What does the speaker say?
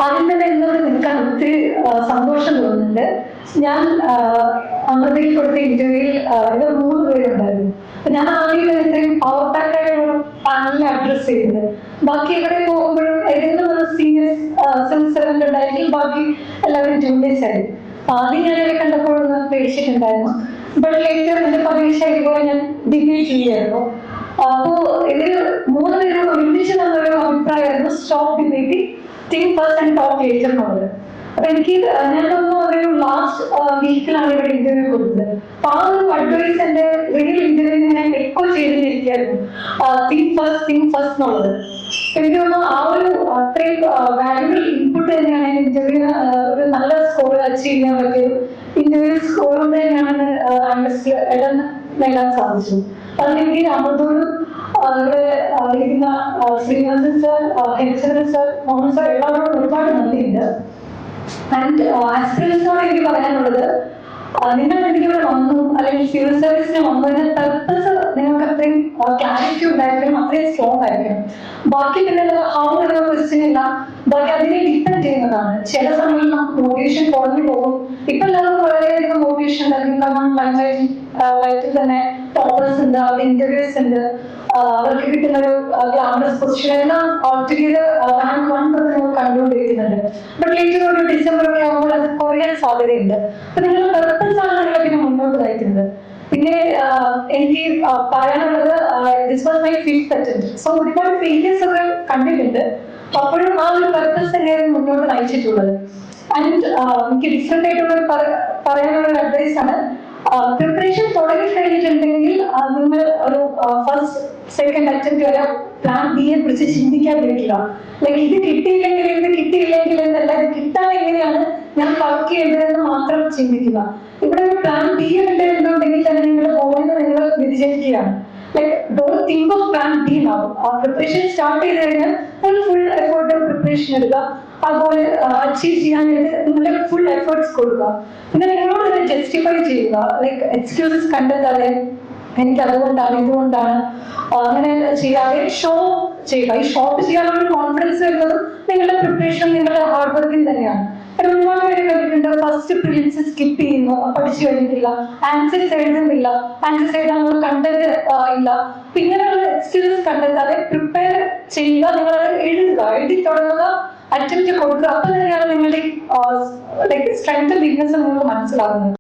ആദ്യം തന്നെ എന്നോട് നിൽക്കാൻ ഒത്തിരി സന്തോഷം തോന്നുന്നുണ്ട്. ഞാൻ അമൃതയിൽ കൊടുത്ത ഇന്റർവ്യൂവിൽ ഇവർ 3 പേരുണ്ടായിരുന്നു. അപ്പൊ ഞാൻ ആദ്യം ഇത്രയും പവർ പാക്കായുള്ള പാനലിനെ അഡ്രസ് ചെയ്തത്. ബാക്കി എവിടെ പോകുമ്പോഴും ഏതെങ്കിലും ഒരു സീനിയർ സിവിൽ സർവന്റ് ഉണ്ടായിരിക്കും, ബാക്കി എല്ലാവരും ജൂനിയേഴ്സ് ആയിരുന്നു. ആദ്യം ഞാൻ ഇവരെ കണ്ടപ്പോഴൊന്ന് പേടിച്ചിട്ടുണ്ടായിരുന്നു. ബട്ട് ലേറ്റർ എന്റെ പരീക്ഷയിൽ പോലെ ഞാൻ ഡിഗ്രി ചെയ്യായിരുന്നു. അപ്പോ ഇതിൽ 3 പേരും ഒരുമിച്ച് തന്നൊരു അഭിപ്രായമായിരുന്നു stop debate, think first and talk later എന്നുള്ളത്. അപ്പൊ എനിക്ക് ഞാൻ തോന്നുന്നു ഒരു ലാസ്റ്റ് വീക്കിലാണ് ഇവിടെ ഇന്റർവ്യൂ കൊടുത്തത്. അപ്പൊ ആ ഒരു അഡ്വൈസ് എന്റെ റിയൽ ഇന്റർവ്യൂ ഞാൻ എക്കോ ചെയ്തിരിക്കുകയായിരുന്നു, തിങ്ക് ഫസ്റ്റ് എന്നുള്ളത്. എനിക്ക് തോന്നുന്നു ആ ഒരു അത്രയും വാല്യുബിൾ ഇൻപുട്ട് തന്നെയാണ് ഇന്റർവ്യൂ ഒരു നല്ല സ്കോർ അച്ചീവ് ചെയ്യാൻ പറ്റിയത്. ഇന്റർവ്യൂ സ്കോർ കൊണ്ട് തന്നെയാണ് ഇടം നേടാൻ സാധിച്ചത്. അതിനെനിക്ക് അമൃതോടും ഇവിടെ ഇരിക്കുന്ന Srinivasan sir, Harichandran sir, Mohan sir എല്ലാവരോടും ഒരുപാട് നന്ദിയുണ്ട്. ആൻഡ് ആസ്പിറൻസിനോട് എനിക്ക് പറയാനുള്ളത്, നിങ്ങൾ എന്തെങ്കിലും വന്നു അല്ലെങ്കിൽ സിവിൽ സർവീസിന് വന്നതിന് പർപ്പസ് നിങ്ങൾക്ക് അത്രയും ക്ലാരിറ്റി ഉണ്ടായിരിക്കണം, അത്രയും സ്ട്രോങ് ആയിരിക്കണം. ബാക്കി പിന്നെ ഹൗ എന്ന ക്വസ്റ്റ്യൻ ഇല്ല, ബാക്കി അതിനെ ഡിപ്പെൻഡ് ചെയ്യുന്നതാണ്. ചില സമയം നമുക്ക് മോട്ടിവേഷൻ കുറഞ്ഞു പോകും. ഇപ്പൊ എല്ലാവർക്കും വളരെയധികം മോട്ടിവേഷൻ ഉണ്ടായിരിക്കും. ലൈഫിൽ തന്നെ ടോപ്പേഴ്സ് ഉണ്ട്, അവിടെ ഇന്റർവ്യൂസ് ഉണ്ട്, അവർക്ക് കിട്ടുന്ന ഒരു ഗ്ലാമറസ് പൊസിഷൻ എല്ലാം ഓൾടുഗെദർ റാങ്ക് 1 കണ്ടുകൊണ്ടിരിക്കുന്നുണ്ട്. ബട്ട് ലേറ്റർ ഒരു ഡിസംബർ ഒക്കെ ആകുമ്പോൾ അത് കുറയാൻ സാധ്യതയുണ്ട്. അപ്പൊ നിങ്ങളുടെ പെർപ്പസ് ആണ് നിങ്ങളെ പിന്നെ മുന്നോട്ട് നയിക്കുന്നത്. പിന്നെ എനിക്ക് പറയാനുള്ളത്, this was my fifth attempt. So ഒരുപാട് ഫെയിലിയേഴ്സ് ഒക്കെ കണ്ടിട്ടുണ്ട്. അപ്പോഴും ആ ഒരു പെർപ്പസ് തന്നെയാണ് മുന്നോട്ട് നയിച്ചിട്ടുള്ളത്. ആൻഡ് എനിക്ക് ഡിഫറെന്റ് ആയിട്ടുള്ള പറയാനുള്ള ഒരു അഡ്വൈസ് ആണ്, പ്രിപ്പറേഷൻ തുടങ്ങി കഴിഞ്ഞിട്ടുണ്ടെങ്കിൽ നിങ്ങൾ ഒരു ഫസ്റ്റ് സെക്കൻഡ് അറ്റംപ്റ്റ് വരെ പ്ലാൻ ബിയെ കുറിച്ച് ചിന്തിക്കാതിരിക്കുക. ലൈക്ക് ഇത് കിട്ടിയില്ലെങ്കിൽ എന്നല്ല, ഇത് കിട്ടാൻ എങ്ങനെയാണ് ഞാൻ വർക്ക് ചെയ്തതെന്ന് മാത്രം ചിന്തിക്കുക. ഇവിടെ ഒരു പ്ലാൻ ബി ഉണ്ട് എന്നുണ്ടെങ്കിൽ തന്നെ നിങ്ങൾ പോകുന്നത് നിങ്ങൾ വ്യതിചലിക്കുകയാണ്. Like don't think of plan B now. Preparation start ചെയ്ത് കഴിഞ്ഞാൽ ഫുൾ എഫേർട്ട് പ്രിപ്പറേഷൻ എടുക്കുക, അതുപോലെ അച്ചീവ് ചെയ്യാനായിട്ട് നിങ്ങളുടെ ഫുൾ എഫേർട്സ് കൊടുക്കുക. പിന്നെ നിങ്ങളോട് തന്നെ ജസ്റ്റിഫൈ ചെയ്യുക, ലൈക്ക് എക്സ്ക്യൂസസ് കണ്ടെത്താതെ എനിക്ക് അതുകൊണ്ടാണ് ഇതുകൊണ്ടാണ് അങ്ങനെ ചെയ്യാതെ ഷോ ചെയ്യുക. ഈ ഷോ ചെയ്യാനുള്ള കോൺഫിഡൻസ് വരുന്നത് നിങ്ങളുടെ പ്രിപ്പറേഷൻ, നിങ്ങളുടെ ഹാർഡ് വർക്കിംഗ് തന്നെയാണ്. ഒരുപാട് പേര് കണ്ടിട്ടുണ്ട്, ഫസ്റ്റ് പ്രിലിംസ് സ്കിപ്പ് ചെയ്യുന്നു, പഠിച്ചു കഴിഞ്ഞിട്ടില്ല, ആൻസേഴ്സ് എഴുതുന്നില്ല, ആൻസേഴ്സ് എഴുതാനുള്ള കണ്ടന്റ് ഇല്ല. ഇങ്ങനെയുള്ള എക്സ്ക്യൂസസ് കണ്ടെത്താതെ പ്രിപ്പയർ ചെയ്യുക, നിങ്ങൾ എഴുതി തുടങ്ങുക, അറ്റംപ്റ്റ് കൊടുക്കുക. അപ്പൊ തന്നെയാണ് നിങ്ങളുടെ സ്ട്രെങ്ത് വീക്ക്നെസ് നിങ്ങൾക്ക് മനസ്സിലാകുന്നത്.